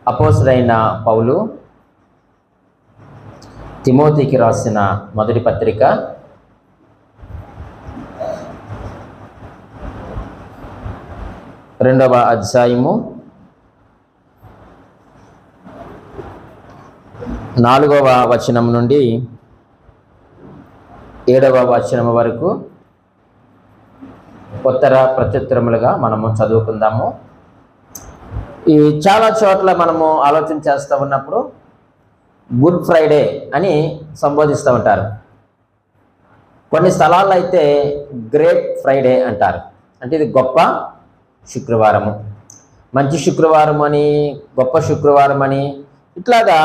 అపోస్తలుడైన పౌలు తిమోతికి రాసిన మొదటి పత్రిక 2వ అధ్యాయము 4వ వచనం నుండి 7వ వచనం వరకు ఉత్తర ప్రత్యుత్తరములుగా మనము చదువుకుందాము. ఈ చాలా చోట్ల మనము ఆలోచన చేస్తూ ఉన్నప్పుడు గుడ్ ఫ్రైడే అని సంబోధిస్తూ ఉంటారు. కొన్ని స్థలాల్లో అయితే గ్రేట్ ఫ్రైడే అంటారు. అంటే ఇది గొప్ప శుక్రవారము, మంచి శుక్రవారం అని, గొప్ప శుక్రవారం అని, ఇట్లాగా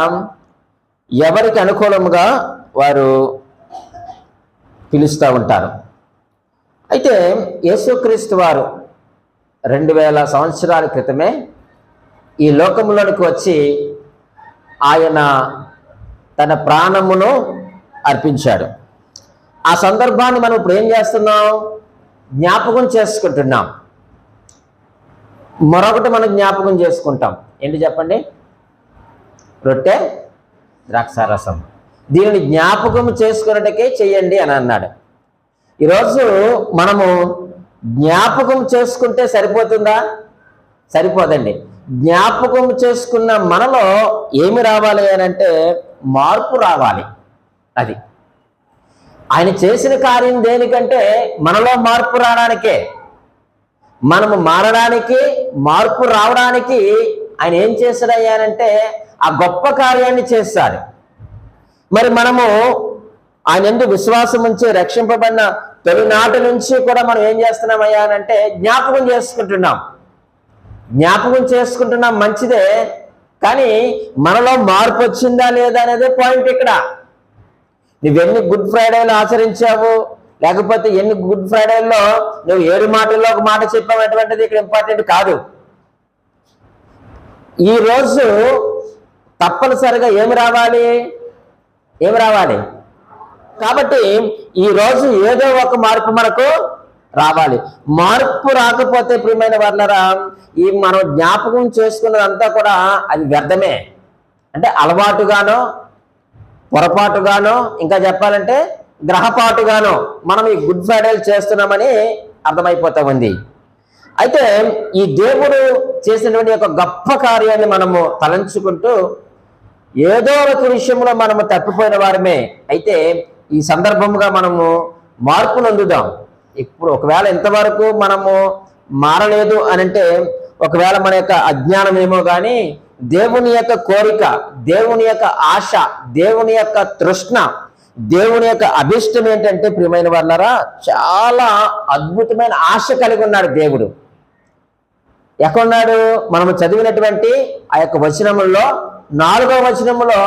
ఎవరికి అనుకూలముగా వారు పిలుస్తూ ఉంటారు. అయితే యేసుక్రీస్తు వారు 2000 సంవత్సరాల క్రితమే ఈ లోకంలోనికి వచ్చి ఆయన తన ప్రాణమును అర్పించాడు. ఆ సందర్భాన్ని మనం ఇప్పుడు ఏం చేస్తున్నాం? జ్ఞాపకం చేసుకుంటున్నాం. మరొకటి మనం జ్ఞాపకం చేసుకుంటాం. ఏంటి చెప్పండి? రొట్టె ద్రాక్షారసం. దీనిని జ్ఞాపకం చేసుకున్నట్టుకే చెయ్యండి అని అన్నాడు. ఈరోజు మనము జ్ఞాపకం చేసుకుంటే సరిపోతుందా? సరిపోదండి. జ్ఞాపకం చేసుకున్న మనలో ఏమి రావాలి అని అంటే మార్పు రావాలి. అది ఆయన చేసిన కార్యం దేనికంటే మనలో మార్పు రావడానికే. మనము మారడానికి, మార్పు రావడానికి ఆయన ఏం చేశాడయ్యానంటే ఆ గొప్ప కార్యాన్ని చేస్తాడు. మరి మనము ఆయన ఎందుకు విశ్వాసం ఉంచి రక్షింపబడిన తొలినాటి నుంచి కూడా మనం ఏం చేస్తున్నామయ్యా అంటే జ్ఞాపకం చేసుకుంటున్నాం. జ్ఞాపకం చేసుకుంటున్నాం, మంచిదే. కానీ మనలో మార్పు వచ్చిందా లేదా అనేది పాయింట్ ఇక్కడ. నువ్వెన్ని గుడ్ ఫ్రైడేలు ఆచరించావు, లేకపోతే ఎన్ని గుడ్ ఫ్రైడేల్లో నువ్వు 7 మాటల్లో ఒక మాట చెప్పావు అటువంటిది ఇక్కడ ఇంపార్టెంట్ కాదు. ఈరోజు తప్పనిసరిగా ఏమి రావాలి? కాబట్టి ఈరోజు ఏదో ఒక మార్పు మనకు రావాలి. మార్పు రాకపోతే ప్రియమైన వాళ్ళరా, ఈ మనం జ్ఞాపకం చేసుకున్నదంతా కూడా అది వ్యర్థమే. అంటే అలవాటుగానో, పొరపాటుగానో, ఇంకా చెప్పాలంటే గ్రహపాటుగానో మనం ఈ గుడ్ ఫ్రైడేలు చేస్తున్నామని అర్థమైపోతా ఉంది. అయితే ఈ దేవుడు చేసినటువంటి ఒక గొప్ప కార్యాన్ని మనము తలంచుకుంటూ ఏదో ఒక విషయంలో మనము తప్పిపోయిన వారమే. అయితే ఈ సందర్భంగా మనము మార్పును అందుదాం. ఇప్పుడు ఒకవేళ ఇంతవరకు మనము మారలేదు అని అంటే ఒకవేళ మన యొక్క అజ్ఞానం ఏమో కానీ దేవుని యొక్క కోరిక, దేవుని యొక్క ఆశ, దేవుని యొక్క తృష్ణ, దేవుని యొక్క అభిష్టం ఏంటంటే ప్రియమైన వాళ్ళరా, చాలా అద్భుతమైన ఆశ కలిగి ఉన్నాడు దేవుడు. ఎక్కడున్నాడు? మనము చదివినటువంటి ఆ యొక్క వచనముల్లో 4వ వచనములో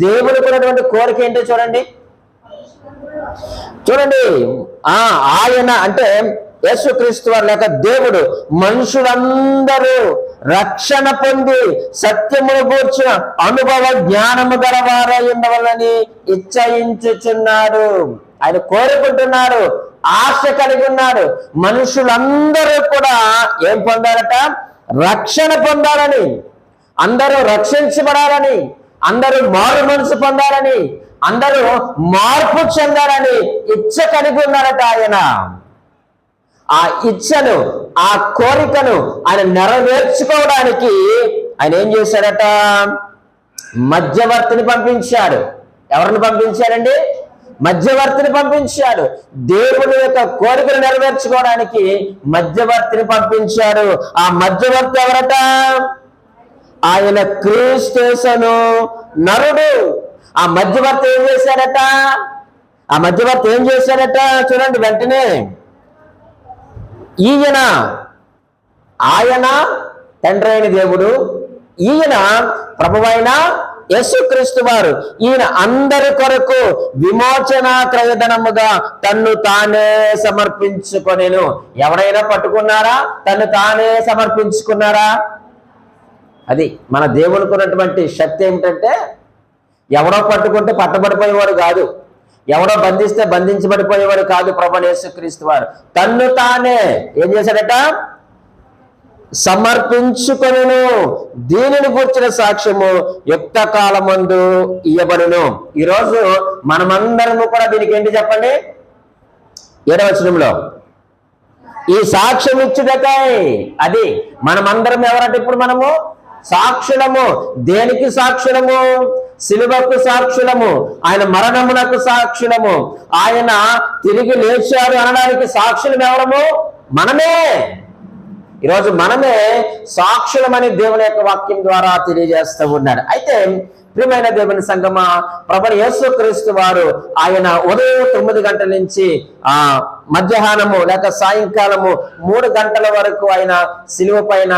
దేవుడికి ఉన్నటువంటి కోరిక ఏంటో చూడండి. ఆయన అంటే యేసుక్రీస్తు వారు లేక దేవుడు మనుషులందరూ రక్షణ పొంది సత్యమును గూర్చిన అనుభవ జ్ఞానము గలవారై ఉండవాలని ఇచ్చయించుచున్నాడు. ఆయన కోరుకుంటున్నాడు, ఆశ కలిగి ఉన్నాడు. మనుషులందరూ కూడా ఏం పొందాలట? రక్షణ పొందాలని, అందరూ రక్షించబడాలని, అందరూ మారు మనసు పొందాలని, అందరూ మార్పు చెందాలని ఇచ్చ కలిగి ఉన్నారట ఆయన. ఆ ఇచ్చను, ఆ కోరికను ఆయన నెరవేర్చుకోవడానికి ఆయన ఏం చేశాడట? మధ్యవర్తిని పంపించాడు. ఎవరిని పంపించాడండి? మధ్యవర్తిని పంపించాడు. దేవుని యొక్క కోరికను నెరవేర్చుకోవడానికి మధ్యవర్తిని పంపించాడు. ఆ మధ్యవర్తి ఎవరట? ఆయన క్రీస్తు నరుడు. ఆ మధ్యవర్తి ఏం చేశాడట? చూడండి వెంటనే, ఆయన తండ్రి అయిన దేవుడు, ఈయన ప్రభువైన యేసుక్రీస్తు వారు, ఈయన అందరి కొరకు విమోచన క్రయధనముగా తన్ను తానే సమర్పించుకొనెను. ఎవరైనా పట్టుకున్నారా? తన్ను తానే సమర్పించుకున్నారా? అది మన దేవునికి ఉన్నటువంటి శక్తి ఏమిటంటే, ఎవరో పట్టుకుంటే పట్టబడిపోయేవాడు కాదు, ఎవడో బంధిస్తే బంధించబడిపోయేవాడు కాదు. ప్రభువైన యేసుక్రీస్తు వారు తన్ను తానే ఏం చేశాడట? సమర్పించుకొనును, దీనిని గూర్చిన సాక్ష్యము యుక్త కాలమందు ఇయ్యబడును. ఈరోజు మనమందరము కూడా దీనికి ఏంటి చెప్పండి? 7వ వచనంలో ఈ సాక్ష్యం ఇచ్చుటకై, అది మనమందరం ఎవరంటే ఇప్పుడు మనము సాక్షులము. దేనికి సాక్షులము? సిలువకు సాక్షులము, ఆయన మరణమునకు సాక్షులము, ఆయన తిరిగి లేచాడు అనడానికి సాక్షులం ఎవరము? మనమే. ఈరోజు మనమే సాక్షులమని దేవుని యొక్క వాక్యం ద్వారా తెలియజేస్తూ ఉన్నాడు. అయితే ప్రియమైన దేవుని సంగమా, ప్రభువు యేసుక్రీస్తు వారు ఆయన ఉదయం 9 గంటల నుంచి మధ్యాహ్నము లేక సాయంకాలము 3 గంటల వరకు ఆయన సిలువ పైన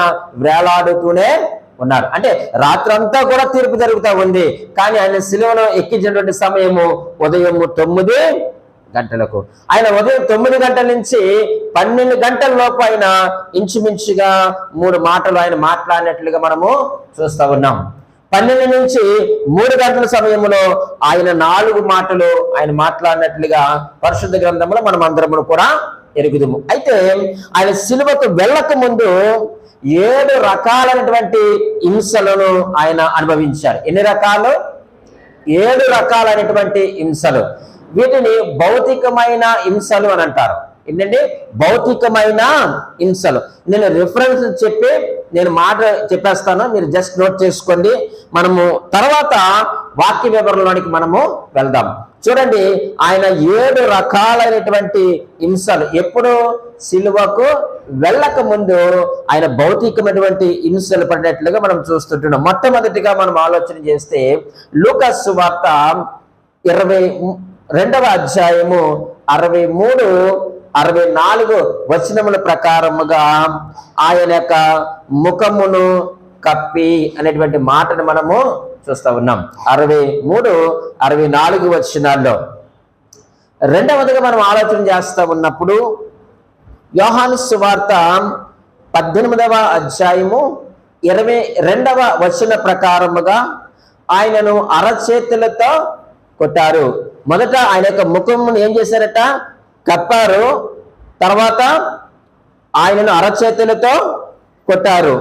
వేలాడుతూనే ఉన్నారు. అంటే రాత్రంతా కూడా తీర్పు జరుగుతూ ఉంది. కానీ ఆయన సిలువలో ఎక్కించినటువంటి సమయము ఉదయం 9 గంటలకు. ఆయన ఉదయం 9 గంటల నుంచి 12 గంటల లోపు ఆయన ఇంచుమించుగా 3 మాటలు ఆయన మాట్లాడినట్లుగా మనము చూస్తూ ఉన్నాం. 12 నుంచి 3 గంటల సమయంలో ఆయన 4 మాటలు ఆయన మాట్లాడినట్లుగా పరిశుద్ధ గ్రంథంలో మనం అందరము కూడా ఎరుగుదుము. అయితే ఆయన సిలువకు వెళ్ళక ముందు 7 రకాలైనటువంటి హింసలను ఆయన అనుభవించారు. ఎన్ని రకాలు? 7 రకాలైనటువంటి హింసలు. వీటిని భౌతికమైన హింసలు అని అంటారు. ఏంటంటే భౌతికమైన హింసలు. నేను రిఫరెన్స్ చెప్పి నేను మాట చెప్పేస్తాను, మీరు జస్ట్ నోట్ చేసుకోండి. మనము తర్వాత వాక్య వివరణలోనికి మనము వెళ్దాం. చూడండి, ఆయన 7 రకాలైనటువంటి హింసలు ఎప్పుడు సిలువకు వెళ్ళక ముందు ఆయన భౌతికమైనటువంటి హింసలు పడినట్లుగా మనం చూస్తుంటున్నాం. మొట్టమొదటిగా మనం ఆలోచన చేస్తే లూకా సువార్త 22వ అధ్యాయము 63, 64 వచనముల ప్రకారముగా ఆయన యొక్క ముఖమును కప్పి అనేటువంటి మాటను మనము చూస్తూ ఉన్నాం. 63, 64 వచనాల్లో. రెండవదిగా మనం ఆలోచన చేస్తూ ఉన్నప్పుడు యోహాను సువార్త 18వ అధ్యాయము 22వ వచన ప్రకారముగా ఆయనను అరచేతులతో కొట్టారు. మొదట ఆయన యొక్క ముఖమును ఏం చేశారట? కప్పారు. తర్వాత ఆయనను అరచేతులతో కొట్టారు.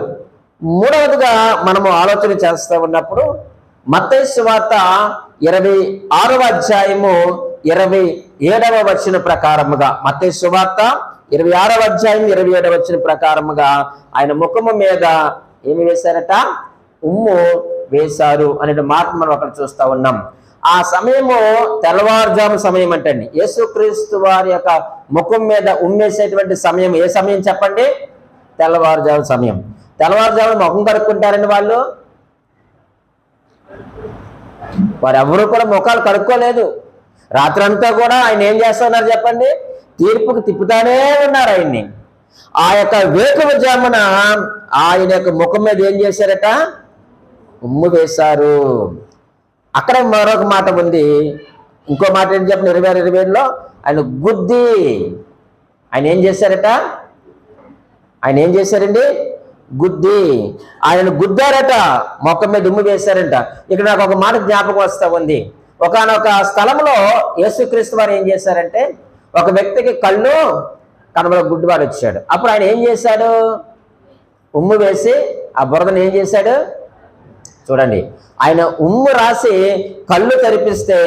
మూడవదిగా మనము ఆలోచన చేస్తూ ఉన్నప్పుడు మత్తయి సువార్త 26వ అధ్యాయము 27వ వచన ప్రకారముగా, మత్తయి సువార్త 26వ అధ్యాయం 27వ వచన ప్రకారముగా ఆయన ముఖము మీద ఏమి వేశారట? ఉమ్ము వేశారు అనే మాట మనం అక్కడ చూస్తూ ఉన్నాం. ఆ సమయము తెల్లవారుజాము సమయం అంటండి. యేసుక్రీస్తు వారి యొక్క ముఖం మీద ఉమ్మేసేటువంటి సమయం ఏ సమయం చెప్పండి? తెల్లవారుజాము సమయం. తెల్లవారుజాము ముఖం కడుక్కుంటారండి వాళ్ళు? వారు ఎవరు కూడా ముఖాలు కడుక్కోలేదు. రాత్రంతా కూడా ఆయన ఏం చేస్తున్నారు చెప్పండి? తీర్పుకు తిప్పుతానే ఉన్నారు ఆయన్ని. ఆ యొక్క వేకువజామున ఆయన యొక్క ముఖం మీద ఏం చేశారట? ఉమ్ము వేశారు. అక్కడ మరొక మాట ఉంది. ఇంకో మాట ఏం చెప్పండి? 26:27లో ఆయన గుద్ది ఆయన ఏం చేశారట? ఆయన ఏం చేశారండి? గుద్ది ఆయనను గుద్దారట, మొక్క మీద ఉమ్ము వేశారంట. ఇక్కడ నాకు ఒక మాట జ్ఞాపకం వస్తూ ఉంది. ఒకానొక స్థలంలో యేసుక్రీస్తు వారు ఏం చేశారంటే, ఒక వ్యక్తికి కళ్ళు కనబడ గుడ్డివాడు వచ్చాడు. అప్పుడు ఆయన ఏం చేశాడు? ఉమ్ము వేసి ఆ బురదను ఏం చేశాడు? చూడండి, ఆయన ఉమ్ము రాసి కళ్ళు తెరిపిస్తే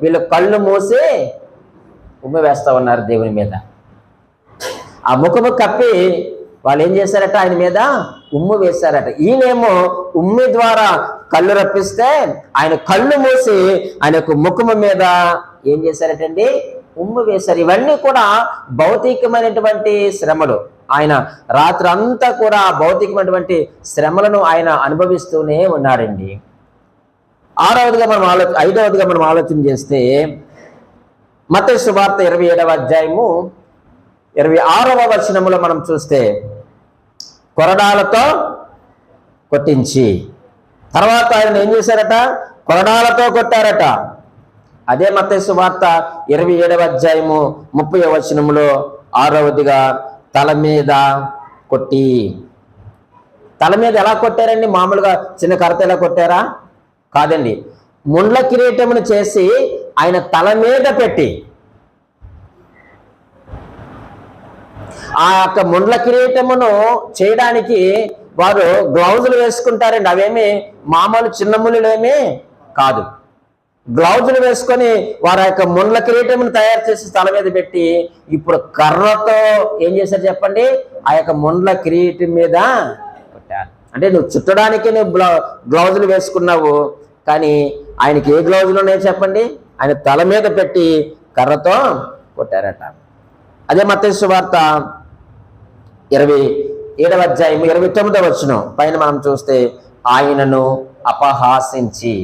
వీళ్ళు కళ్ళు మూసి ఉమ్ము వేస్తా ఉన్నారు దేవుని మీద. ఆ ముఖము కప్పి వాళ్ళు ఏం చేశారట? ఆయన మీద ఉమ్ము వేశారట. ఈయనేమో ఉమ్మి ద్వారా కళ్ళు రప్పిస్తే ఆయన కళ్ళు మూసి ఆయన యొక్క ముఖము మీద ఏం చేశారటండి? ఉమ్ము వేశారు. ఇవన్నీ కూడా భౌతికమైనటువంటి శ్రమలు. ఆయన రాత్రి అంతా కూడా భౌతికమైనటువంటి శ్రమలను ఆయన అనుభవిస్తూనే ఉన్నాడండి. ఐదవదిగా మనం ఆలోచన చేస్తే మత్తయి సువార్త 27వ అధ్యాయము 26వ వచనములో మనం చూస్తే కొరడాలతో కొట్టించి, తర్వాత ఆయన ఏం చేశారట? కొరడాలతో కొట్టారట. అదే మత్తయి సువార్త 27వ అధ్యాయము 30వ వచనములో 6వదిగా తల మీద కొట్టి. తల మీద ఎలా కొట్టారండి? మామూలుగా చిన్న కర్రతో ఎలా కొట్టారా? కాదండి, ముండ్ల కిరీటమును చేసి ఆయన తల మీద పెట్టి ఆ యొక్క ముండ్ల కిరీటమును చేయడానికి వారు గ్లౌజులు వేసుకుంటారండి. అవేమి మామూలు చిన్న ముళ్ళేమీ కాదు. గ్లౌజులు వేసుకొని వారి యొక్క ముండ్ల కిరీటమును తయారు చేసి తల మీద పెట్టి ఇప్పుడు కర్రతో ఏం చేశారు చెప్పండి, ఆ యొక్క ముండ్ల కిరీటం మీద కొట్టారు. అంటే నువ్వు చుట్టడానికి నువ్వు గ్లౌజులు వేసుకున్నావు, కానీ ఆయనకి ఏ గ్లౌజులు ఉన్నాయో చెప్పండి, ఆయన తల మీద పెట్టి కర్రతో కొట్టారట. అదే మత్తయి సువార్త 27వ అధ్యాయం 29వ వచనం పైన మనం చూస్తే ఆయనను అపహాసించి,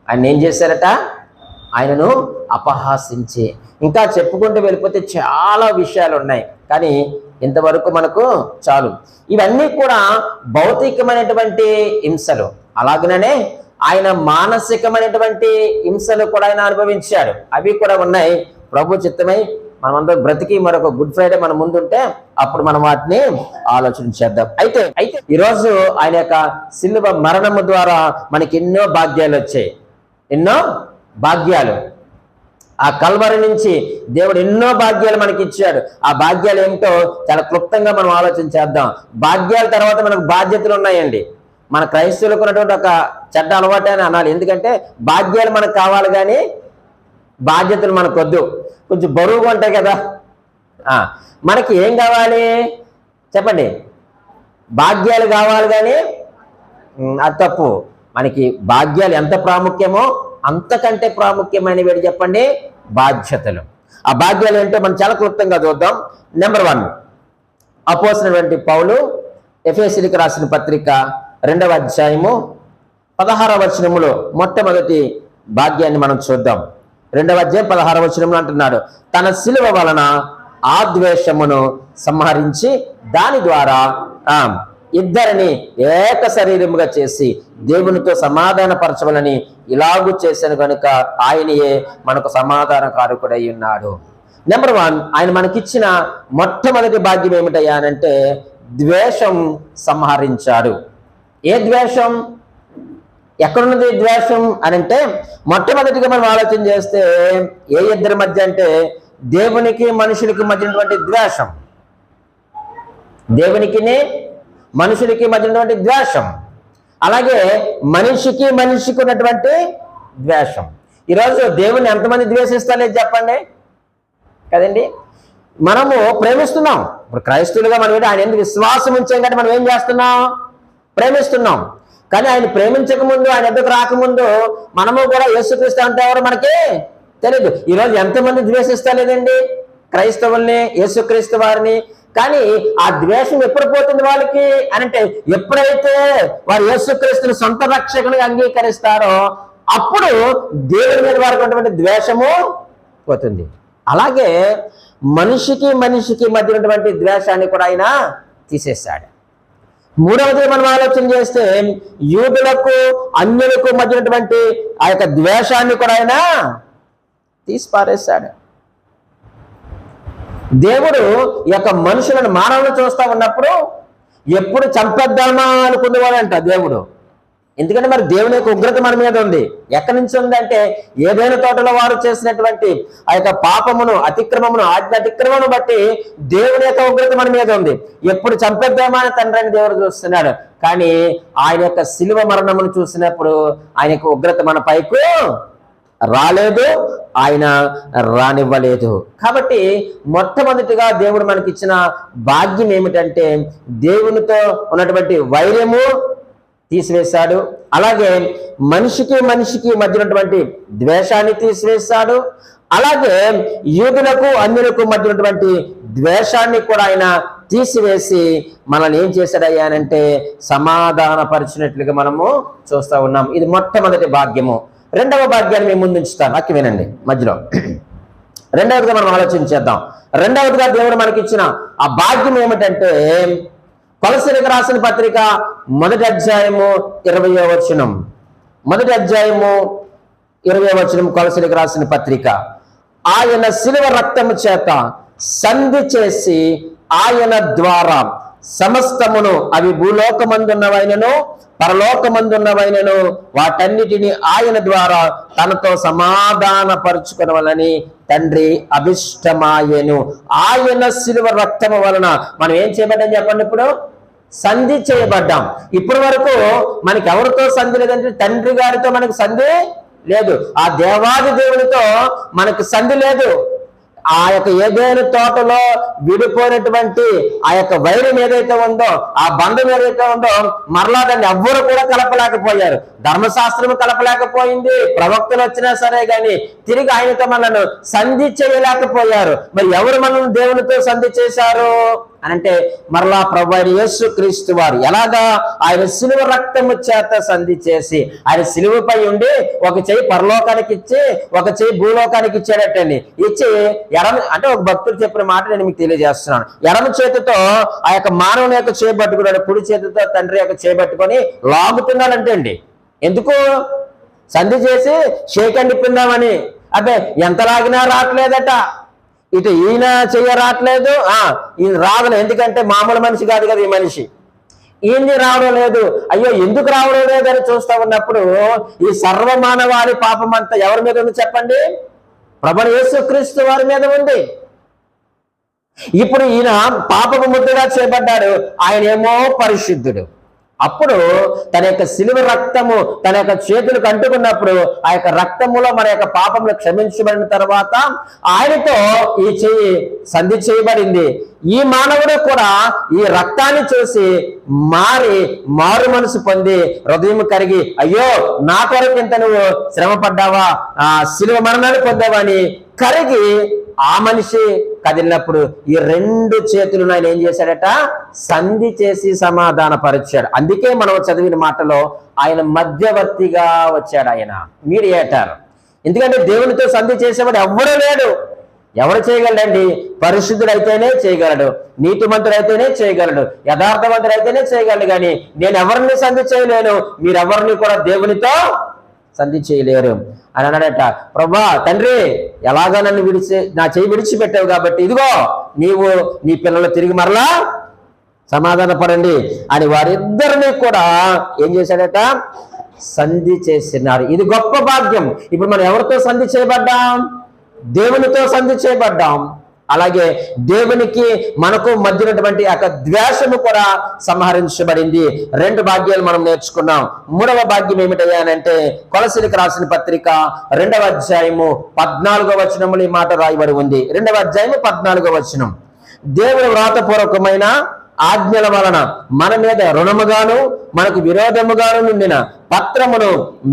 ఆయన ఏం చేశారట, ఆయనను అపహాసించి. ఇంకా చెప్పుకుంటూ వెళ్ళిపోతే చాలా విషయాలు ఉన్నాయి, కానీ ఇంతవరకు మనకు చాలు. ఇవన్నీ కూడా భౌతికమైనటువంటి హింసలు. అలాగనే ఆయన మానసికమైనటువంటి హింసలు కూడా ఆయన అనుభవించాడు. అవి కూడా ఉన్నాయి. ప్రభు చిత్తమై మనమందరం బ్రతికి మరొక గుడ్ ఫ్రైడే మన ముందుంటే అప్పుడు మనం వాటిని ఆలోచన చేద్దాం. అయితే ఈరోజు ఆయన యొక్క సిలువ మరణము ద్వారా మనకి ఎన్నో భాగ్యాలు వచ్చాయి. ఎన్నో భాగ్యాలు. ఆ కల్వరి నుంచి దేవుడు ఎన్నో భాగ్యాలు మనకి ఇచ్చాడు. ఆ భాగ్యాలు ఏమిటో చాలా క్లుప్తంగా మనం ఆలోచన చేద్దాం. భాగ్యాల తర్వాత మనకు బాధ్యతలు ఉన్నాయండి. మన క్రైస్తవులకు ఉన్నటువంటి ఒక చెడ్డ అలవాటు అని అనాలి. ఎందుకంటే భాగ్యాలు మనకు కావాలి, కానీ బాధ్యతలు మనకు వద్దు. కొంచెం బరువుగా ఉంటాయి కదా. మనకి ఏం కావాలి చెప్పండి, భాగ్యాలు కావాలి, కానీ అది తప్పు. మనకి భాగ్యాలు ఎంత ప్రాముఖ్యమో అంతకంటే ప్రాముఖ్యమైనవి ఏంటి చెప్పండి, బాధ్యతలు. ఆ భాగ్యాలు ఏంటో మనం చాలా క్లుప్తంగా చూద్దాం. నెంబర్ 1, అపోస్తలుడైనటువంటి పౌలు ఎఫెసీయులకు రాసిన పత్రిక 2వ అధ్యాయము 16వ వచనములో మొట్టమొదటి భాగ్యాన్ని మనం చూద్దాం. 2వ అధ్యాయం 16వ వచనంలో అంటున్నాడు, తన సిలువ వలన ఆ ద్వేషమును సంహరించి దాని ద్వారా ఇద్దరిని ఏక శరీరముగా చేసి దేవునితో సమాధానపరచవలని ఇలాగూ చేశాను కనుక ఆయనయే మనకు సమాధానకారకుడై ఉన్నాడు. నెంబర్ 1, ఆయన మనకిచ్చిన మొట్టమొదటి భాగ్యం ఏమిటయ్యానంటే ద్వేషం సంహరించాడు. ఏ ద్వేషం, ఎక్కడున్నది ద్వేషం అని అంటే మొట్టమొదటిగా మనం ఆలోచన చేస్తే ఏ ఇద్దరి మధ్య అంటే దేవునికి మనుషులకి మధ్యనటువంటి ద్వేషం. దేవునికి మనుషులకి మధ్యనటువంటి ద్వేషం, అలాగే మనిషికి మనిషికి ఉన్నటువంటి ద్వేషం. ఈరోజు దేవుని ఎంతమంది ద్వేషిస్తారో చెప్పండి కదండి. మనము ప్రేమిస్తున్నాం. ఇప్పుడు క్రైస్తవులుగా మనం ఆయన ఎందుకు విశ్వాసం ఉంచాం కంటే మనం ఏం చేస్తున్నాం, ప్రేమిస్తున్నాం. కానీ ఆయన ప్రేమించక ముందు, ఆయన ఎద్దకు రాకముందు మనము కూడా యేసుక్రీస్తు అంటే ఎవరు మనకి తెలియదు. ఈరోజు ఎంతమంది ద్వేషిస్తలేదండి క్రైస్తవుల్ని, యేసుక్రీస్తు వారిని. కానీ ఆ ద్వేషం ఎప్పుడు పోతుంది వాళ్ళకి అని అంటే ఎప్పుడైతే వారు యేసుక్రీస్తుని సొంత రక్షకునిగా అంగీకరిస్తారో అప్పుడు దేవుని మీద వారికి ఉన్నటువంటి ద్వేషము పోతుంది. అలాగే మనిషికి మనిషికి మధ్య ఉన్నటువంటి ద్వేషాన్ని కూడా ఆయన తీసేశాడు. మూడవది మనం ఆలోచన చేస్తే యూదులకు అన్యులకు మధ్యనటువంటి ఆ యొక్క ద్వేషాన్ని కూడా ఆయన తీసి పారేశాడు. దేవుడు ఈ యొక్క మనుషులను మానవులను చూస్తా ఉన్నప్పుడు ఎప్పుడు చంపేద్దామా అనుకునేవాడంట దేవుడు. ఎందుకంటే మరి దేవుని యొక్క ఉగ్రత మన మీద ఉంది. ఎక్కడి నుంచి ఉందంటే ఏదైనా తోటలో వారు చేసినటువంటి ఆ యొక్క పాపమును, అతిక్రమమును, ఆజ్ఞ అతిక్రమమును బట్టి దేవుని యొక్క ఉగ్రత మన మీద ఉంది. ఎప్పుడు చంపేద్దామా అని తండ్రిని దేవుడు చూస్తున్నాడు. కానీ ఆయన యొక్క శిలువ మరణమును చూసినప్పుడు ఆయన యొక్క ఉగ్రత మన పైకు రాలేదు, ఆయన రానివ్వలేదు. కాబట్టి మొట్టమొదటిగా దేవుడు మనకిచ్చిన భాగ్యం ఏమిటంటే దేవునితో ఉన్నటువంటి వైర్యము తీసివేశాడు. అలాగే మనిషికి మనిషికి మధ్య ఉన్నటువంటి ద్వేషాన్ని తీసివేశాడు. అలాగే యూదులకు అన్యులకు మధ్య ఉన్నటువంటి ద్వేషాన్ని కూడా ఆయన తీసివేసి మనల్ని ఏం చేశాడయ్యానంటే సమాధానపరిచినట్లుగా మనము చూస్తూ ఉన్నాం. ఇది మొట్టమొదటి భాగ్యము. రెండవ భాగ్యాన్ని మేము ముందు ఉంచుతాను. వాక్యం వినండి మధ్యలో. రెండవదిగా మనం ఆలోచించేద్దాం. రెండవదిగా దేవుడు మనకిచ్చిన ఆ భాగ్యం ఏమిటంటే కొలసీలకు రాసిన పత్రిక 1వ అధ్యాయము 20వ వచనం. 1వ అధ్యాయము 20వ వచనం కొలసీలకు రాసిన పత్రిక. ఆయన శిలువ రక్తము చేత సంధి చేసి ఆయన ద్వారా సమస్తమును, అవి భూలోకమందున్నవైనను పరలోకమందున్నవైనను, వాటన్నిటిని ఆయన ద్వారా తనతో సమాధానపరుచుకొనవలని తండ్రి అభిష్టమాయెను. ఆయన శిలువ రక్తము వలన మనం ఏం చేయబడ్డాం చెప్పండి? ఇప్పుడు సంధి చేయబడ్డాం. ఇప్పటి వరకు మనకి ఎవరితో సంధి లేదంటే తండ్రి గారితో మనకు సంధి లేదు. ఆ దేవాది దేవునితో మనకు సంధి లేదు. ఆ యొక్క ఏదైనా తోటలో విడిపోయినటువంటి ఆ యొక్క వైరం ఏదైతే ఉందో, ఆ బంధం ఏదైతే ఉందో, మరలా దాన్ని ఎవ్వరు కూడా కలపలేకపోయారు. ధర్మశాస్త్రం కలపలేకపోయింది, ప్రవక్తలు వచ్చినా సరే గాని తిరిగి ఆయనతో మనల్ని సంధి చేయలేకపోయారు. మరి ఎవరు మనల్ని దేవునితో సంధి చేశారు అనంటే మరలా ప్రభువైన యేసుక్రీస్తు వారు. ఎలాగా? ఆయన శిలువ రక్తము చేత సంధి చేసి, ఆయన శిలువపై ఉండి ఒక చెయ్యి పరలోకానికి ఇచ్చి ఒక చెయ్యి భూలోకానికి ఇచ్చాడటండి. ఇచ్చి అంటే ఒక భక్తుడు చెప్పిన మాట నేను మీకు తెలియజేస్తున్నాను. ఎడమ చేతితో ఆ యొక్క మానవుని యొక్క చేపట్టుకున్నాడు, కుడి చేతితో తండ్రి యొక్క చేపట్టుకొని లాగుతున్నాడంటే అండి. ఎందుకు? సంధి చేసి షేకండి పిందామని. అబ్బే ఎంత లాగినా రావట్లేదట. ఇటు ఈయన చెయ్య రావట్లేదు, ఈయన రావడం. ఎందుకంటే మామూలు మనిషి కాదు కదా ఈ మనిషి. ఈయన్ని రావడం లేదు. అయ్యో ఎందుకు రావడం లేదని చూస్తా ఉన్నప్పుడు ఈ సర్వమానవాళి పాపం అంతా ఎవరి మీద ఉంది చెప్పండి? ప్రభువైన యేసుక్రీస్తు వారి మీద ఉంది. ఇప్పుడు ఈయన పాపపు ముద్దగా చేయబడ్డాడు, ఆయన ఏమో పరిశుద్ధుడు. అప్పుడు తన యొక్క శిలువ రక్తము తన యొక్క చేతులకు అంటుకున్నప్పుడు ఆ యొక్క రక్తములో మన యొక్క పాపములు క్షమించబడిన తర్వాత ఆయనతో ఈ చెయ్యి సంధి చేయబడింది. ఈ మానవుడు కూడా ఈ రక్తాన్ని చూసి మారు మనసు పొంది హృదయం కరిగి, అయ్యో నా కొరకు ఇంత నువ్వు శ్రమ పడ్డావా, శిలువ మరణాన్ని పొందావా అని కరిగి ఆ మనిషి కదిలినప్పుడు ఈ రెండు చేతులు ఆయన ఏం చేశాడట? సంధి చేసి సమాధానపరిచాడు. అందుకే మనం చదివిన మాటలో ఆయన మధ్యవర్తిగా వచ్చాడు, ఆయన మీడియేటర్. ఎందుకంటే దేవునితో సంధి చేసేవాడు ఎవ్వరూ లేడు. ఎవరు చేయగలడండి? పరిశుద్ధుడైతేనే చేయగలడు, నీతిమంతుడైతేనే చేయగలడు, యథార్థవంతుడైతేనే చేయగలడు. కానీ నేను ఎవరిని సంధి చేయలేను, మీరెవరిని కూడా దేవునితో సంధి చేయలేరు అని అన్నాడట. ప్రభా తండ్రి, ఎలాగా నన్ను నా చేయి విడిచిపెట్టావు కాబట్టి ఇదిగో నీవు నీ పిల్లలు తిరిగి మరలా సమాధానపడండి అని వారిద్దరిని కూడా ఏం చేశాడట? సంధి చేసినారు. ఇది గొప్ప భాగ్యం. ఇప్పుడు మనం ఎవరితో సంధి చేయబడ్డాం? దేవునితో సంధి చేయబడ్డాం. అలాగే దేవునికి మనకు మధ్యనటువంటి ఆ ద్వేషము కూడా సంహరించబడింది. రెండు భాగ్యాలు మనం నేర్చుకున్నాం. మూడవ భాగ్యం ఏమిటయ్యానంటే కొలసీలకు రాసిన పత్రిక 2వ అధ్యాయము 14వ వచనములు ఈ మాట రాయబడి ఉంది. 2వ అధ్యాయము 14వ వచనం. దేవుని వ్రాతపూర్వకమైన ఆజ్ఞల వలన మన మీద రుణముగాను మనకు విరోధముగాను నిండిన పత్రమును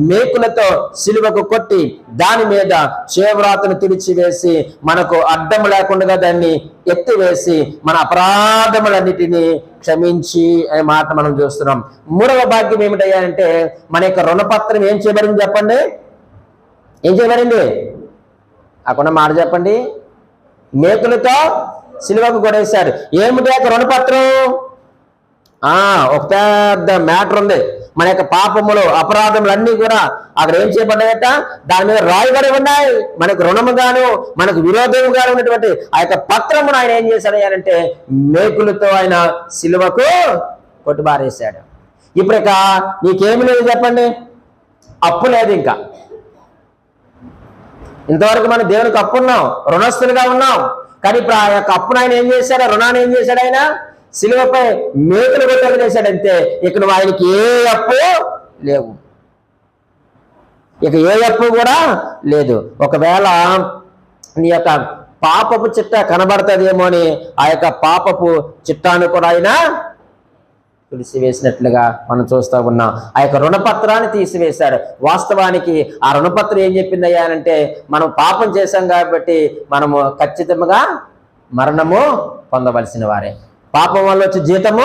మేకులతో సిలువకు కొట్టి దాని మీద చేవ్రాతను తుడిచివేసి మనకు అడ్డము లేకుండా దాన్ని ఎత్తివేసి మన అపరాధములన్నిటినీ క్షమించి అనే మాట మనం చూస్తున్నాం. మూడవ భాగ్యం ఏమిటయ్యా అంటే మన యొక్క రుణపత్రం ఏం చేయబడింది చెప్పండి? ఏం చేయబడింది? అక్కడ మాట చెప్పండి. మేకులతో సిలువకు కొడేశాడు. ఏమిటి యొక్క రుణపత్రం? ఒక పెద్ద మ్యాటర్ ఉంది. మన యొక్క పాపములు అపరాధములు అన్నీ కూడా అక్కడ ఏం చేయబడ్డాయట? దాని మీద రాయబడి ఉన్నాయి. మనకు రుణముగాను మనకు విరోధముగాను ఉన్నటువంటి ఆ యొక్క పత్రమును ఆయన ఏం చేశాడు అంటే మేకులతో ఆయన సిలువకు కొట్టుబారేశాడు. ఇప్పుడు ఇక నీకేమి లేదు చెప్పండి? అప్పు లేదు. ఇంకా ఇంతవరకు మనం దేవునికి అప్పు ఉన్నాం, రుణస్తులుగా ఉన్నాం. కానీ ఇప్పుడు ఆ యొక్క అప్పును ఆయన ఏం చేశాడు? రుణాన్ని ఏం చేశాడు? ఆయన సిలువపై మేకులు కొట్టలు చేశాడంతే. ఇక నువ్వు ఆయనకి ఏ అప్పు లేవు, ఇక ఏ అప్పు కూడా లేదు. ఒకవేళ నీ యొక్క పాపపు చిట్టా కనబడుతుందేమో అని ఆ యొక్క పాపపు చిట్టాను కూడా ఆయన తుడిసివేసినట్లుగా మనం చూస్తూ ఉన్నాం. ఆ యొక్క రుణపత్రాన్ని తీసివేశాడు. వాస్తవానికి ఆ రుణపత్రం ఏం చెప్పింది అయ్యా అంటే మనం పాపం చేశాం కాబట్టి మనము ఖచ్చితంగా మరణము పొందవలసిన వారే. పాపం వల్ల వచ్చే జీతము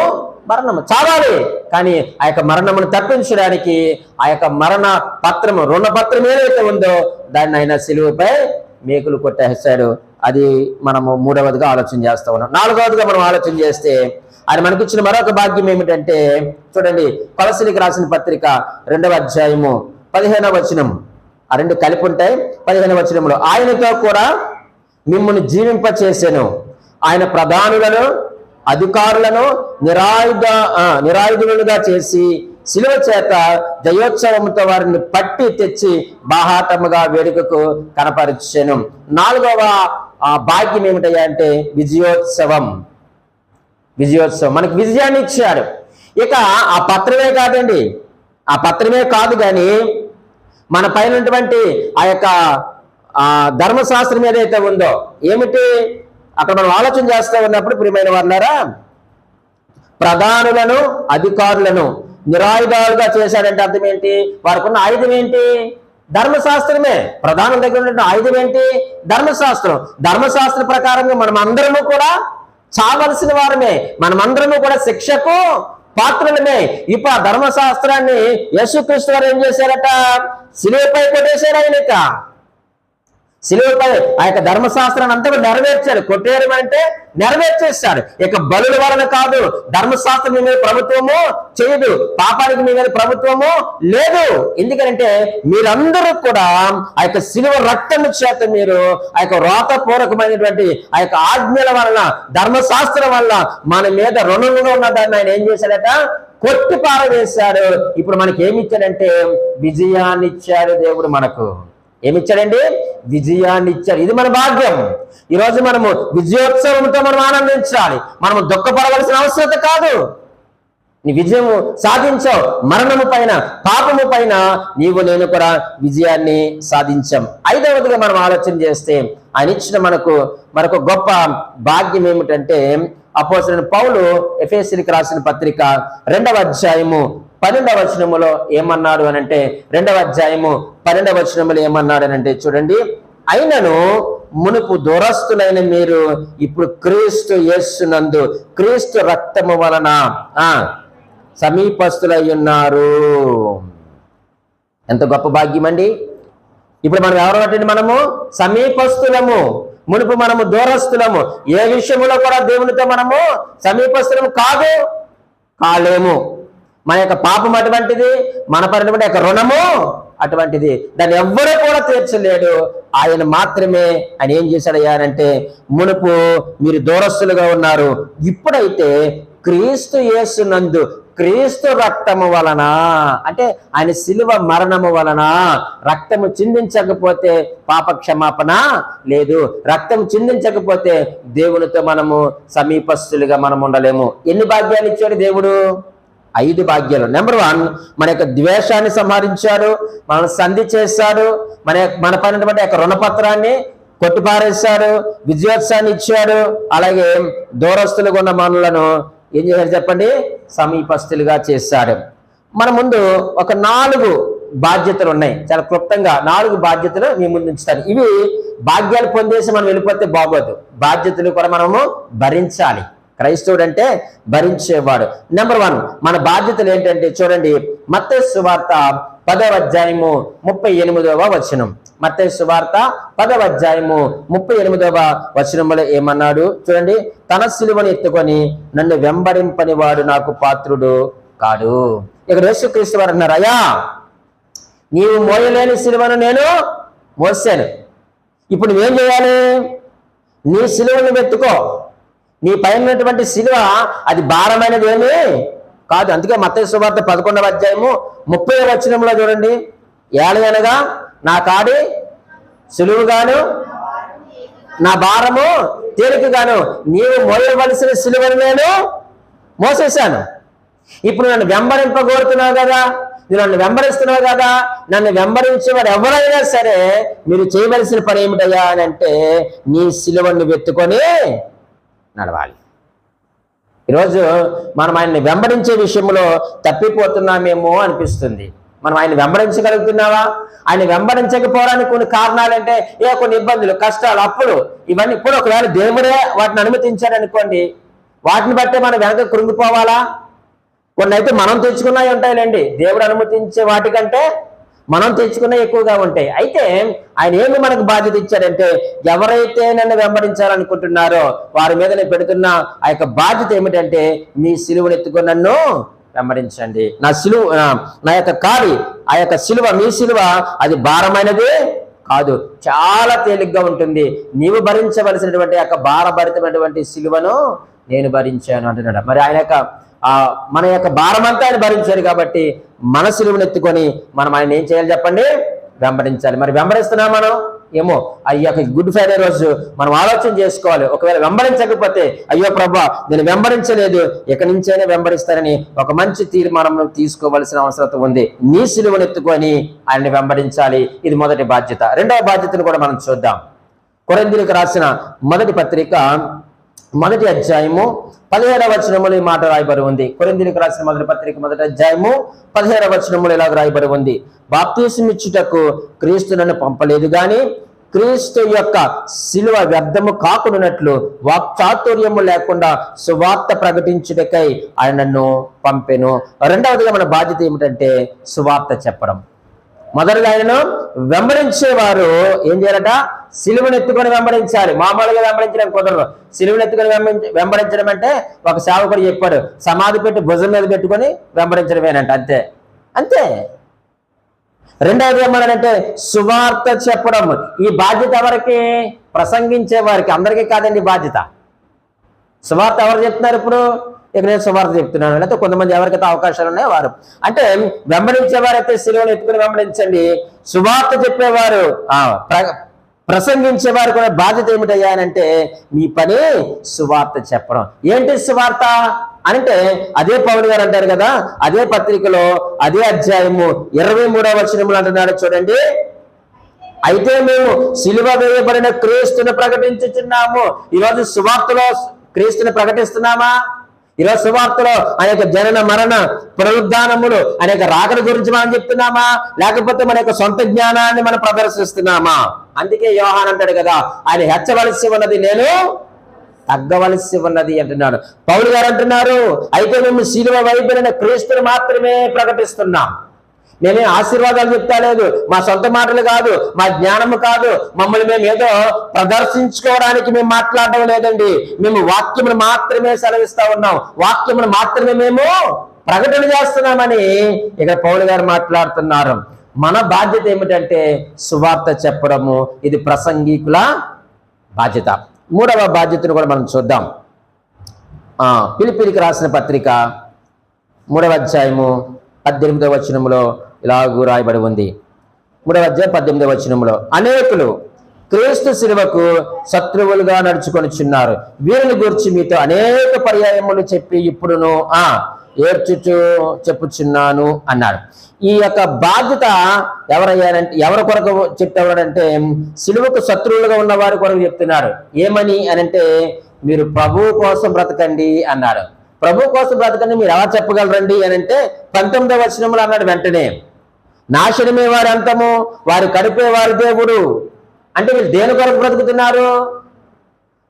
మరణము, చావాలి. కానీ ఆ యొక్క మరణమును తప్పించడానికి ఆ యొక్క మరణ పత్రము రుణపత్రం ఏదైతే ఉందో దాన్ని ఆయన సిలువపై మేకులు కొట్టేస్తాడు. అది మనము మూడవదిగా ఆలోచన చేస్తూ ఉన్నాం. నాలుగవదిగా మనం ఆలోచన చేస్తే ఆయన మనకిచ్చిన మరొక భాగ్యం ఏమిటంటే చూడండి, కొలసీలకు రాసిన పత్రిక 2వ అధ్యాయము 15వ వచనం. ఆ రెండు కలిపి ఉంటాయి. 15వ వచనంలో ఆయనతో కూడా మిమ్మల్ని జీవింపచేసెను, ఆయన ప్రధానులను అధికారులను నిరాయుధులుగా చేసి శిలువ చేత జయోత్సవంతో వారిని పట్టి తెచ్చి బాహాటముగా వేడుకకు కనపరిచెను. 4వ భాగ్యం ఏమిటయ్యా అంటే విజయోత్సవం. మనకి విజయాన్ని ఇచ్చాడు. ఇక ఆ పత్రమే కాదండి, ఆ పత్రమే కాదు కానీ మన పైన ఉన్నటువంటి ఆ యొక్క ధర్మశాస్త్రం ఏదైతే ఉందో ఏమిటి, అక్కడ మనం ఆలోచన చేస్తూ ఉన్నప్పుడు ప్రియమైన వారులారా, ప్రధానులను అధికారులను నిరాయుధాలుగా చేశాడంటే అర్థం ఏంటి? వారికి ఉన్న ఆయుధం ఏంటి? ధర్మశాస్త్రమే. ప్రధానుల దగ్గర ఉన్న ఆయుధం ఏంటి? ధర్మశాస్త్రం. ధర్మశాస్త్ర ప్రకారంగా మనం అందరము కూడా చావలసిన వారమే, మనమందరము కూడా శిక్షకు పాత్రులమే. ఇప్పుడు ఆ ధర్మశాస్త్రాన్ని యేసుక్రీస్తు వారు ఏం చేశారట? శిలువపై కొట్టేశారు. ఆయనక శిలువపై ఆ యొక్క ధర్మశాస్త్రాన్ని అంతా నెరవేర్చాడు. కొట్టేయడం అంటే నెరవేర్చేస్తాడు. ఇక బలుల వలన కాదు, ధర్మశాస్త్రం మీ మీద ప్రభుత్వము చేయదు, పాపానికి మీ మీద ప్రభుత్వము లేదు. ఎందుకంటే మీరందరూ కూడా ఆ యొక్క శిలువ రక్తం చేత మీరు ఆ యొక్క వ్రాతపూర్వకమైనటువంటి ఆ యొక్క ఆజ్ఞల వలన, ధర్మశాస్త్రం వల్ల మన మీద రుణంలో ఉన్నదాన్ని ఆయన ఏం చేశాడట? కొట్టి పారవేశాడు. ఇప్పుడు మనకి ఏమి ఇచ్చాడంటే విజయాన్ని ఇచ్చాడు దేవుడు. మనకు ఏమిచ్చాడండి? విజయాన్ని ఇచ్చాడు. ఇది మన భాగ్యం. ఈరోజు మనము విజయోత్సవంతో మనం ఆనందించాలి. మనము దుఃఖపడవలసిన అవసరం కాదు. నీ విజయము సాధించావు. మరణము పైన, పాపము పైన నీవు నేను కూడా విజయాన్ని సాధించాం. 5వదిగా మనం ఆలోచన చేస్తే ఆయన ఇచ్చిన మనకు గొప్ప భాగ్యం ఏమిటంటే, అపోస్తలుడైన పౌలు ఎఫెసీయులకు రాసిన పత్రిక 2వ అధ్యాయము 12వ వచనములో ఏమన్నాడు అనంటే, 2వ అధ్యాయము 12వ వచనములో ఏమన్నాడు అనంటే చూడండి, అయినను మునుపు దూరస్తులైన మీరు ఇప్పుడు క్రీస్తు యేసునందు క్రీస్తు రక్తము వలన సమీపస్తులై ఉన్నారు. ఎంత గొప్ప భాగ్యం అండి. ఇప్పుడు మనం ఎవరు అంటే మనము సమీపస్తులము, మునుపు మనము దూరస్తులము. ఏ విషయంలో కూడా దేవునితో మనము సమీపస్తులము కాలేము. మన యొక్క పాపం అటువంటిది, మన పడినటువంటి యొక్క రుణము అటువంటిది. దాన్ని ఎవ్వరూ కూడా తీర్చలేడు. ఆయన మాత్రమే. ఆయన ఏం చేశాడయ్యా అంటే, మునుపు మీరు దూరస్తులుగా ఉన్నారు, ఇప్పుడైతే క్రీస్తు యేసునందు క్రీస్తు రక్తము వలన, అంటే ఆయన శిలువ మరణము వలన రక్తము చిందించకపోతే పాప క్షమాపణ లేదు. రక్తం చిందించకపోతే దేవునితో మనము సమీపస్తులుగా మనం ఉండలేము. ఎన్ని భాగ్యాలు ఇచ్చాడు దేవుడు? 5 భాగ్యాలు. నెంబర్ 1, మన యొక్క ద్వేషాన్ని సంహరించాడు, మనం సంధి చేశాడు, మన పైనటువంటి యొక్క రుణపత్రాన్ని కొట్టిపారేశాడు, విజయోత్సవాన్ని ఇచ్చాడు. అలాగే దూరస్తులుగా ఉన్న మనలను ఏం చేశాడు చెప్పండి? సమీపస్తులుగా చేశాడు. మన ముందు ఒక 4 బాధ్యతలు ఉన్నాయి. చాలా క్లుప్తంగా 4 బాధ్యతలు మీ ముందు ఉంచుతాను. ఇవి భాగ్యాలు పొందేసి మనం వెళ్ళిపోతే బాగోదు. బాధ్యతలు కూడా మనము భరించాలి. క్రైస్తవుడు అంటే భరించేవాడు. నెంబర్ 1, మన బాధ్యతలు ఏంటంటే చూడండి, మత్తయి సువార్త 10వ అధ్యాయము 38వ వచనం. మత్తయి సువార్త 10వ అధ్యాయము 38వ వచనంలో ఏమన్నాడు చూడండి, తన సిలువను ఎత్తుకొని నన్ను వెంబడింపని వాడు నాకు పాత్రుడు కాడు. ఇక్కడ యేసుక్రీస్తు వారు అన్నారు, అయ్యా నీవు మోయలేని సిలువను నేను మోసాను. ఇప్పుడు నువ్వేం చేయాలి? నీ సిలువను ఎత్తుకో. నీ పైన ఉన్నటువంటి సిలువ అది భారమైనది ఏమీ కాదు. అందుకే మత్తయి సువార్త 11వ అధ్యాయము 30వ వచనంలో చూడండి, ఏలయనగా నా కాడి సులువుగాను నా భారము తేలికగాను, నీవు మోయవలసిన సిలువను నేను మోసేశాను. ఇప్పుడు నన్ను వెంబడింపగోరుతున్నావు కదా, నువ్వు నన్ను వెంబడిస్తున్నావు కదా, నన్ను వెంబడించేవాడు ఎవరైనా సరే మీరు చేయవలసిన పని ఏమిటయ్యా అని అంటే, నీ సిలువను వెతుకొని నడవాలి. ఈరోజు మనం ఆయన్ని వెంబడించే విషయంలో తప్పిపోతున్నామేమో అనిపిస్తుంది. మనం ఆయన వెంబడించగలుగుతున్నావా? ఆయన వెంబడించకపోవడానికి కొన్ని కారణాలంటే కొన్ని ఇబ్బందులు, కష్టాలు, అప్పులు, ఇవన్నీ ఇప్పుడు ఒకవేళ దేవుడే వాటిని అనుమతించారనుకోండి, వాటిని బట్టే మనం వెనక కృంగిపోవాలా? కొన్ని అయితే మనం తెచ్చుకున్నవి ఉంటాయిలేండి. దేవుడు అనుమతించే వాటికంటే మనం తెచ్చుకున్నవి ఎక్కువగా ఉంటాయి. అయితే ఆయన ఏమి మనకు బాధ్యత ఇచ్చాడంటే, ఎవరైతే నన్ను వెంబడించాలనుకుంటున్నారో వారి మీద నేను పెడుతున్న ఆ యొక్క బాధ్యత ఏమిటంటే, మీ సిలువను ఎత్తుకొని నన్ను వెంబడించండి. నా యొక్క కాడి, ఆ యొక్క సిలువ, మీ సిలువ అది భారమైనది కాదు, చాలా తేలిగ్గా ఉంటుంది. నీవు భరించవలసినటువంటి యొక్క భారభరితమైనటువంటి సిలువను నేను భరించాను అంటున్నాడు. మరి ఆయన యొక్క మన యొక్క భారమంతా ఆయన భరించారు కాబట్టి మన సిలువను ఎత్తుకొని మనం ఆయన ఏం చేయాలి చెప్పండి? వెంబడించాలి. మరి వెంబడిస్తున్నాం మనం ఏమో ఈ యొక్క గుడ్ ఫ్రైడే రోజు మనం ఆలోచన చేసుకోవాలి. ఒకవేళ వెంబడించకపోతే అయ్యో ప్రభా నేను వెంబడించలేదు, ఎక్కడి నుంచైనా వెంబడిస్తానని ఒక మంచి తీర్మానం తీసుకోవాల్సిన అవసరం ఉంది. నీ సిలువను ఎత్తుకొని ఆయన్ని వెంబడించాలి. ఇది మొదటి బాధ్యత. రెండవ బాధ్యతను కూడా మనం చూద్దాం. కొరింథీయులకు రాసిన మొదటి పత్రిక 1వ అధ్యాయము 17వ వచనములో ఈ మాట రాయబడి ఉంది. కొరింథీయులకు రాసిన మొదటి పత్రిక 1వ అధ్యాయము 17వ వచనములో ఇలాగ రాయబడి ఉంది. బాప్తిస్మం ఇచ్చుటకు క్రీస్తు నన్ను పంపలేదు గాని క్రీస్తు యొక్క శిలువ వ్యర్థము కాకున్నట్లు వాక్చాతుర్యము లేకుండా సువార్త ప్రకటించుటకై ఆయన నన్ను పంపెను. రెండవదిగా మన బాధ్యత ఏమిటంటే సువార్త చెప్పడం. మొదలుగా ఆయనను వెంబడించేవారు ఏం చేయాలట? సిలువను ఎత్తుకొని వెంబడించాలి. మామూలుగా వెంబడించడం కుదరదు. సిలువను ఎత్తుకొని వెంబడించడం అంటే ఒక సేవకుడు చెప్పాడు, సమాధి పెట్టి భుజం మీద పెట్టుకొని వెంబడించడమేనంట. అంతే అంతే. రెండవది ఏమన్నాడంటే సువార్త చెప్పడం. ఈ బాధ్యత ఎవరికి? ప్రసంగించే వారికి. అందరికీ కాదండి బాధ్యత. సువార్త ఎవరు చెప్తున్నారు ఇప్పుడు? ఇక నేను సువార్త చెప్తున్నాను. లేకపోతే కొంతమంది ఎవరికైతే అవకాశాలు ఉన్నాయో వారు. అంటే వెంబడించేవారైతే సిలువను ఎత్తుకుని వెంబడించండి. సువార్త చెప్పేవారు ప్రసంగించేవారు కూడా బాధ్యత ఏమిటయ్యా అంటే మీ పని సువార్త చెప్పడం. ఏంటి సువార్త అంటే అదే పౌలు గారు అంటారు కదా, అదే పత్రికలో అదే అధ్యాయము 23వ వచనములు అంటున్నాడు చూడండి. అయితే మేము సిలువ వేయబడిన క్రీస్తుని ప్రకటించుచున్నాము. ఈరోజు సువార్తలో క్రీస్తుని ప్రకటిస్తున్నామా? ఈరోజు సువార్తలో అనేక జనన మరణ పునరుద్ధానములు అనేక రాకడ గురించి మనం చెప్తున్నామా? లేకపోతే మన యొక్క సొంత జ్ఞానాన్ని మనం ప్రదర్శిస్తున్నామా? అందుకే యోహాన్ అంటాడు కదా, ఆయన హెచ్చవలసి ఉన్నది నేను తగ్గవలసి ఉన్నది అంటున్నాడు. పౌలు గారు అంటున్నారు అయితే మేము సిలువ వేయబడిన క్రీస్తుని మాత్రమే ప్రకటిస్తున్నాం. మేమే ఆశీర్వాదాలు చెప్తా లేదు, మా సొంత మాటలు కాదు, మా జ్ఞానము కాదు, మమ్మల్ని మేము ఏదో ప్రదర్శించుకోవడానికి మేము మాట్లాడడం లేదండి. మేము వాక్యమును మాత్రమే సెలవిస్తా ఉన్నాం, వాక్యమును మాత్రమే మేము ప్రకటన చేస్తున్నామని ఇక్కడ పౌలు గారు మాట్లాడుతున్నారు. మన బాధ్యత ఏమిటంటే సువార్త చెప్పడము. ఇది ప్రసంగికుల బాధ్యత. మూడవ బాధ్యతను కూడా మనం చూద్దాం. ఫిలిప్పీయులకు రాసిన పత్రిక 3వ అధ్యాయము 18వ వచనములో ఇలాగూ రాయబడి ఉంది. 3వ అధ్యాయం 18వ వచనములో అనేకులు క్రీస్తు శిలువకు శత్రువులుగా నడుచుకొనిచున్నారు. వీరిని గురించి మీతో అనేక పర్యాయములు చెప్పి ఇప్పుడును ఏడ్చుచు చెప్పుచున్నాను అన్నాడు. ఈ యొక్క బాధ్యత ఎవరయ్యారంటే ఎవరి కొరకు చెప్తాడంటే సిలువకు శత్రువులుగా ఉన్న వారి కొరకు చెప్తున్నాడు. ఏమని అనంటే మీరు ప్రభువు కోసం బ్రతకండి అన్నాడు. ప్రభు కోసం బ్రతకండి మీరు ఎలా చెప్పగలరండి అనంటే 19వ వచనములు అన్నాడు. వెంటనే నాశనమే వారి అంతము, వారి కడుపే వారి దేవుడు. అంటే వీళ్ళు దేని కొరకు బ్రతుకుతున్నారు?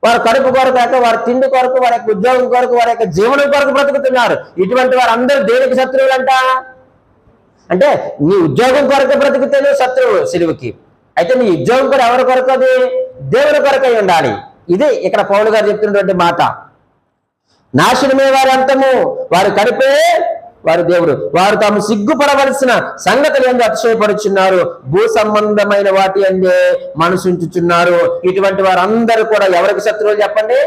వారి కడుపు కొరకు కాక వారి తిండి కొరకు, వారి యొక్క ఉద్యోగం కొరకు, వారి యొక్క జీవనం కొరకు బ్రతుకుతున్నారు. ఇటువంటి వారందరూ దేనికి శత్రువులంట? అంటే నీ ఉద్యోగం కొరకు బ్రతికితేనే శత్రువు సిలువకి. అయితే నీ ఉద్యోగం కూడా ఎవరి కొరకు? అది దేవుని కొరకై ఉండాలి. ఇది ఇక్కడ పౌలు గారు చెప్తున్నటువంటి మాట. నాశనమే వారి అంతము, వారి కడుపే వారి దేవుడు. వారు తాము సిగ్గుపడవలసిన సంగతులు ఎందు అతిశయపడుచున్నారు, భూ సంబంధమైన వాటి అందే మనసుంచుచున్నారు. ఇటువంటి వారందరూ కూడా ఎవరికి శత్రువులు చెప్పండి?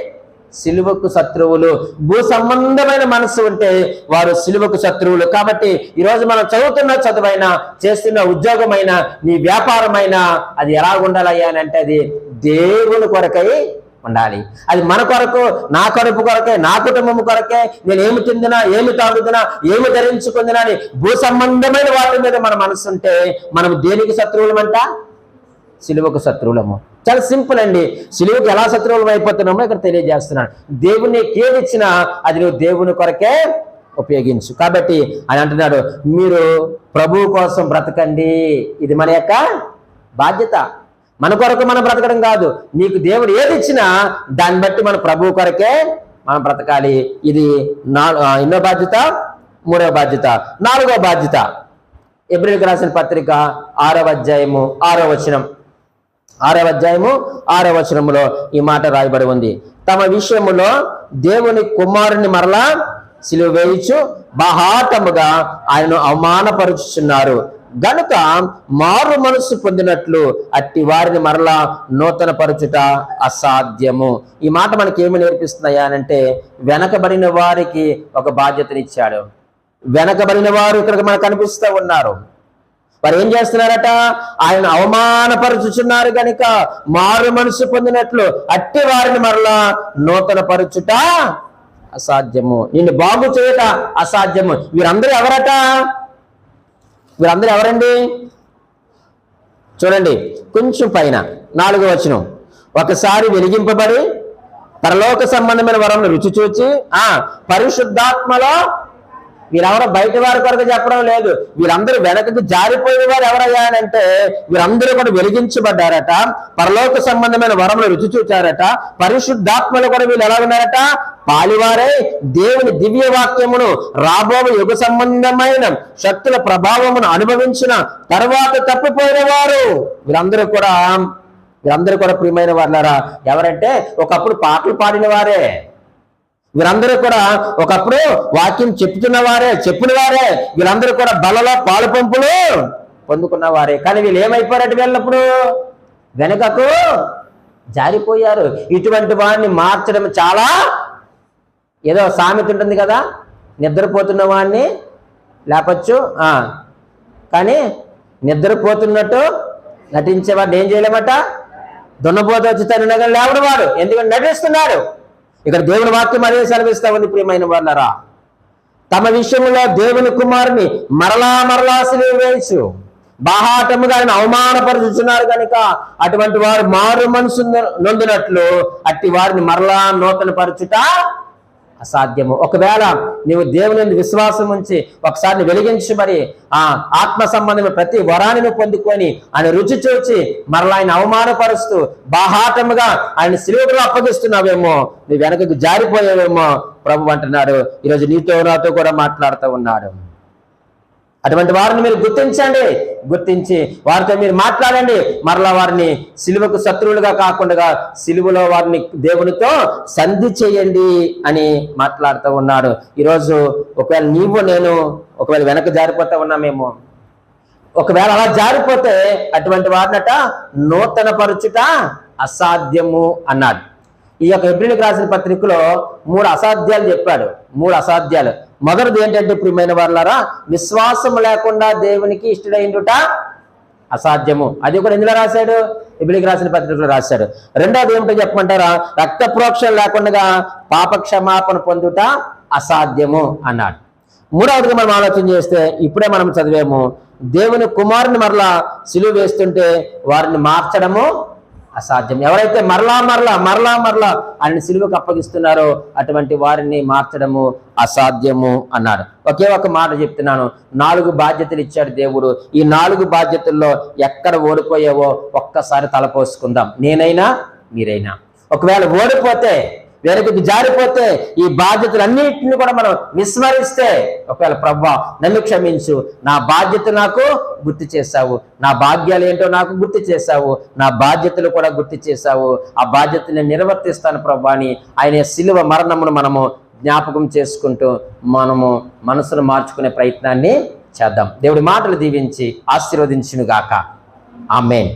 సిలువకు శత్రువులు. భూ సంబంధమైన మనసు ఉంటే వారు సిలువకు శత్రువులు. కాబట్టి ఈరోజు మనం చదువుతున్న చదువైనా, చేస్తున్న ఉద్యోగమైనా, నీ వ్యాపారమైనా అది ఎలా ఉండాలయ్యా అంటే అది దేవుని కొరకై ఉండాలి. అది మన కొరకు, నా కడుపు కొరకే, నా కుటుంబం కొరకే, నేను ఏమి తిందినా, ఏమి తాగుతున్నా, ఏమి ధరించుకుందినా అని భూ సంబంధమైన వాటి మీద మన మనసు ఉంటే మనం దేనికి శత్రువులమంట? సిలువకు శత్రువులము. చాలా సింపుల్ అండి. సిలువకు ఎలా శత్రువులం అయిపోతున్నామో ఇక్కడ తెలియజేస్తున్నాను. దేవుని ఏదిచ్చినా అది నువ్వు దేవుని కొరకే ఉపయోగించు. కాబట్టి ఆయన అంటున్నాడు మీరు ప్రభువు కోసం బ్రతకండి. ఇది మన యొక్క బాధ్యత. మన కొరకు మనం బ్రతకడం కాదు. నీకు దేవుడు ఏది ఇచ్చినా దాన్ని బట్టి మన ప్రభువు కొరకే మనం బ్రతకాలి. ఇది ఎన్నో బాధ్యత? మూడవ బాధ్యత. నాలుగవ బాధ్యత ఎబ్రీయులకు రాసిన పత్రిక 6వ అధ్యాయము 6వ వచనం. 6వ అధ్యాయము 6వ వచనములో ఈ మాట రాయబడి ఉంది. తమ విషయములో దేవుని కుమారుని మరలా సిలువ వేయించు బాహాటముగా ఆయనను అవమానపరుచుచున్నారు. గనుక మారు మనస్సు పొందినట్లు అట్టి వారిని మరలా నూతన పరచుట అసాధ్యము. ఈ మాట మనకి ఏమి నేర్పిస్తున్నాయా అంటే, వెనకబడిన వారికి ఒక బాధ్యతనిచ్చాడు. వెనకబడిన వారు ఇక్కడ మనకు కనిపిస్తూ ఉన్నారు. వారు ఏం చేస్తున్నారట? ఆయన అవమానపరుచుచున్నారు కనుక మారు మనసు పొందినట్లు అట్టి వారిని మరలా నూతన పరచుట అసాధ్యము. నిన్ను బాగు చేయట అసాధ్యము. వీరందరూ ఎవరట? వీరందరూ ఎవరండి? చూడండి కొంచెం పైన 4వ వచనం. ఒకసారి వెలిగింపబడి పరలోక సంబంధమైన వరమును రుచి చూచి పరిశుద్ధాత్మలో, వీరెవరో బయట వారి కొరకు చెప్పడం లేదు, వీరందరూ వెనకకు జారిపోయిన వారు ఎవరయ్యా అంటే వీరందరూ కూడా వెలిగించబడ్డారట, పరలోక సంబంధమైన వరములు రుచి చూచారట, పరిశుద్ధాత్మలు కూడా వీళ్ళు ఎలా ఉన్నారట? పాలివారే దేవుని దివ్య వాక్యమును రాబో యుగ సంబంధమైన శక్తుల ప్రభావమును అనుభవించిన తర్వాత తప్పిపోయిన వారు. వీరందరూ కూడా ప్రియమైన వారులారా ఎవరంటే ఒకప్పుడు పాటలు పాడిన వారే, వీరందరూ కూడా ఒకప్పుడు వాక్యం చెప్పిన వారే, వీళ్ళందరూ కూడా బలలో పాలు పంపులు పొందుకున్న వారే. కానీ వీళ్ళు ఏమైపోయారట? వెళ్ళినప్పుడు వెనకకు జారిపోయారు. ఇటువంటి వాడిని మార్చడం చాలా, ఏదో సామెత ఉంటుంది కదా, నిద్రపోతున్న వాడిని లేపచ్చు, కానీ నిద్రపోతున్నట్టు నటించేవాడిని ఏం చేయలేమట? దున్నపోతూ వచ్చి తన లేవడు వాడు, ఎందుకంటే నటిస్తున్నాడు. ఇక్కడ దేవుని వాక్యం అదే సెలవిస్తా ఉంది ప్రియమైన వాళ్ళరా. తమ విషయంలో దేవుని కుమారుని మరలా సిలువ వేయచ్చు బాహాటముగా ఆయన అవమానపరుచుతున్నారు కనుక అటువంటి వారు మారు మనసు నొందినట్లు అట్టి వారిని మరలా నూతన పరచుట అసాధ్యము. ఒకవేళ నీవు దేవుని విశ్వాసం ఉంచి ఒకసారి వెలిగించి మరి ఆత్మ సంబంధమైన ప్రతి వరాన్ని పొందుకొని ఆయన రుచి చూచి మరలా ఆయన అవమానపరుస్తూ బాహాటముగా ఆయన సిలువలో అప్పగిస్తున్నావేమో, నీ వెనకకు జారిపోయావేమో ప్రభు అంటున్నాడు. ఈరోజు నీతో నాతో కూడా మాట్లాడుతూ ఉన్నాడు. అటువంటి వారిని మీరు గుర్తించి వారితో మీరు మాట్లాడండి. మరలా వారిని సిలువకు శత్రువులుగా కాకుండా సిలువలో వారిని దేవునితో సంధి చేయండి అని మాట్లాడుతూ ఉన్నాడు. ఈరోజు ఒకవేళ నీవు నేను ఒకవేళ వెనక జారిపోతా ఉన్నామేమో, ఒకవేళ అలా జారిపోతే అటువంటి వారినట నూతన పరచుట అసాధ్యము అన్నాడు. ఈ యొక్క హెబ్రీయులకు రాసిన పత్రికలో 3 అసాధ్యాలు చెప్పాడు. 3 అసాధ్యాలు. మొదటిది ఏంటంటే ప్రియమైన వారులారా, విశ్వాసం లేకుండా దేవునికి ఇష్టడైండుట అసాధ్యము. అది కూడా ఎందులో రాశాడు? హెబ్రీయులకు రాసిన పత్రికలో రాశాడు. రెండోది ఏమిటో చెప్పమంటారా? రక్త ప్రోక్షణ లేకుండా పాప క్షమాపణ పొందుట అసాధ్యము అన్నాడు. మూడవదిగా మనం ఆలోచన చేస్తే ఇప్పుడే మనం చదివేము, దేవుని కుమారుని మరలా సిలువ వేస్తుంటే వారిని మార్చడము అసాధ్యం. ఎవరైతే మరలా ఆయన సిలువకు అప్పగిస్తున్నారో అటువంటి వారిని మార్చడము అసాధ్యము అన్నాడు. ఒకే ఒక మాట చెప్తున్నాను, 4 బాధ్యతలు ఇచ్చాడు దేవుడు. ఈ 4 బాధ్యతల్లో ఎక్కడ ఓడిపోయావో ఒక్కసారి తలపోసుకుందాం. నేనైనా మీరైనా ఒకవేళ ఓడిపోతే, వెనకకు జారిపోతే, ఈ బాధ్యతలన్నింటినీ కూడా మనం విస్మరిస్తే, ఒకవేళ ప్రభువా నన్ను క్షమించు, నా బాధ్యత నాకు గుర్తు చేశావు, నా భాగ్యాలు ఏంటో నాకు గుర్తు చేశావు, నా బాధ్యతలు కూడా గుర్తు చేశావు, ఆ బాధ్యతని నిర్వర్తిస్తాను ప్రభువా అని ఆయన సిలువ మరణమును మనము జ్ఞాపకం చేసుకుంటూ మనము మనసును మార్చుకునే ప్రయత్నాన్ని చేద్దాం. దేవుడి మాటలు దీవించి ఆశీర్వదించును గాక. ఆమేన్.